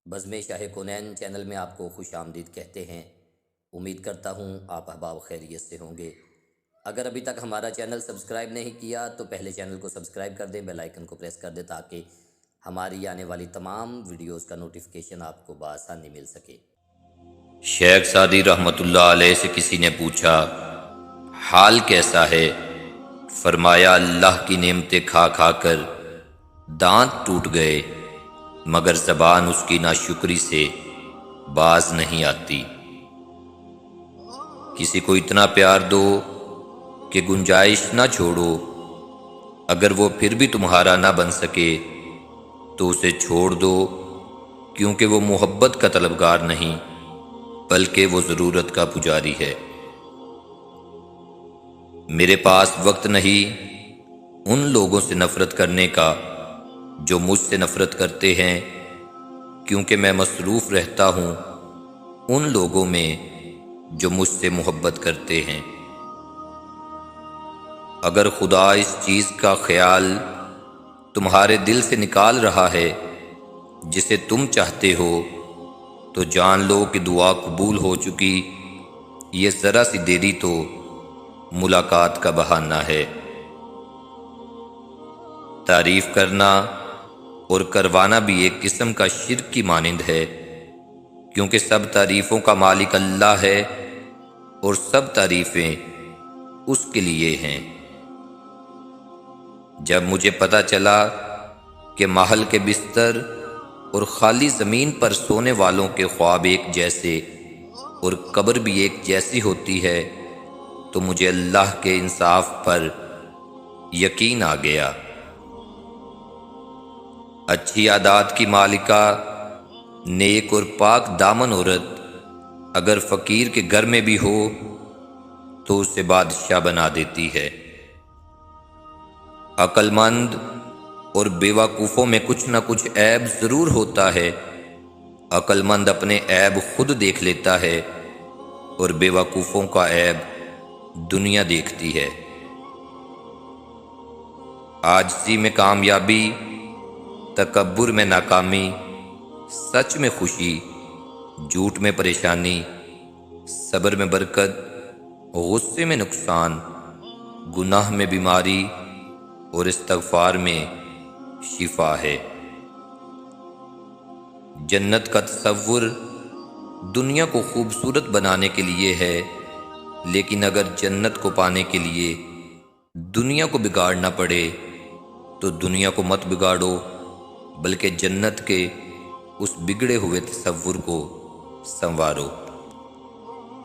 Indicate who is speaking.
Speaker 1: بزم شاہ کونین چینل میں آپ کو خوش آمدید کہتے ہیں۔ امید کرتا ہوں آپ احباب خیریت سے ہوں گے۔ اگر ابھی تک ہمارا چینل سبسکرائب نہیں کیا تو پہلے چینل کو سبسکرائب کر دیں، بیل آئیکن کو پریس کر دیں تاکہ ہماری آنے والی تمام ویڈیوز کا نوٹیفیکیشن آپ کو بآسانی مل سکے۔
Speaker 2: شیخ سعدی رحمۃ اللہ علیہ سے کسی نے پوچھا حال کیسا ہے؟ فرمایا اللہ کی نعمتیں کھا کھا کر دانت ٹوٹ گئے، مگر زبان اس کی ناشکری سے باز نہیں آتی۔ کسی کو اتنا پیار دو کہ گنجائش نہ چھوڑو، اگر وہ پھر بھی تمہارا نہ بن سکے تو اسے چھوڑ دو، کیونکہ وہ محبت کا طلبگار نہیں بلکہ وہ ضرورت کا پجاری ہے۔ میرے پاس وقت نہیں ان لوگوں سے نفرت کرنے کا جو مجھ سے نفرت کرتے ہیں، کیونکہ میں مصروف رہتا ہوں ان لوگوں میں جو مجھ سے محبت کرتے ہیں۔ اگر خدا اس چیز کا خیال تمہارے دل سے نکال رہا ہے جسے تم چاہتے ہو تو جان لو کہ دعا قبول ہو چکی، یہ ذرا سی دیری تو ملاقات کا بہانہ ہے۔ تعریف کرنا اور کروانا بھی ایک قسم کا شرک کی مانند ہے، کیونکہ سب تعریفوں کا مالک اللہ ہے اور سب تعریفیں اس کے لیے ہیں۔ جب مجھے پتہ چلا کہ محل کے بستر اور خالی زمین پر سونے والوں کے خواب ایک جیسے اور قبر بھی ایک جیسی ہوتی ہے تو مجھے اللہ کے انصاف پر یقین آ گیا۔ اچھی عادات کی مالکہ، نیک اور پاک دامن عورت اگر فقیر کے گھر میں بھی ہو تو اسے بادشاہ بنا دیتی ہے۔ عقل مند اور بیوقوفوں میں کچھ نہ کچھ عیب ضرور ہوتا ہے۔ عقل مند اپنے عیب خود دیکھ لیتا ہے اور بیوقوفوں کا عیب دنیا دیکھتی ہے۔ عاجزی میں کامیابی، تکبر میں ناکامی، سچ میں خوشی، جھوٹ میں پریشانی، صبر میں برکت، غصے میں نقصان، گناہ میں بیماری اور استغفار میں شفا ہے۔ جنت کا تصور دنیا کو خوبصورت بنانے کے لیے ہے، لیکن اگر جنت کو پانے کے لیے دنیا کو بگاڑنا پڑے تو دنیا کو مت بگاڑو، بلکہ جنت کے اس بگڑے ہوئے تصور کو سنوارو۔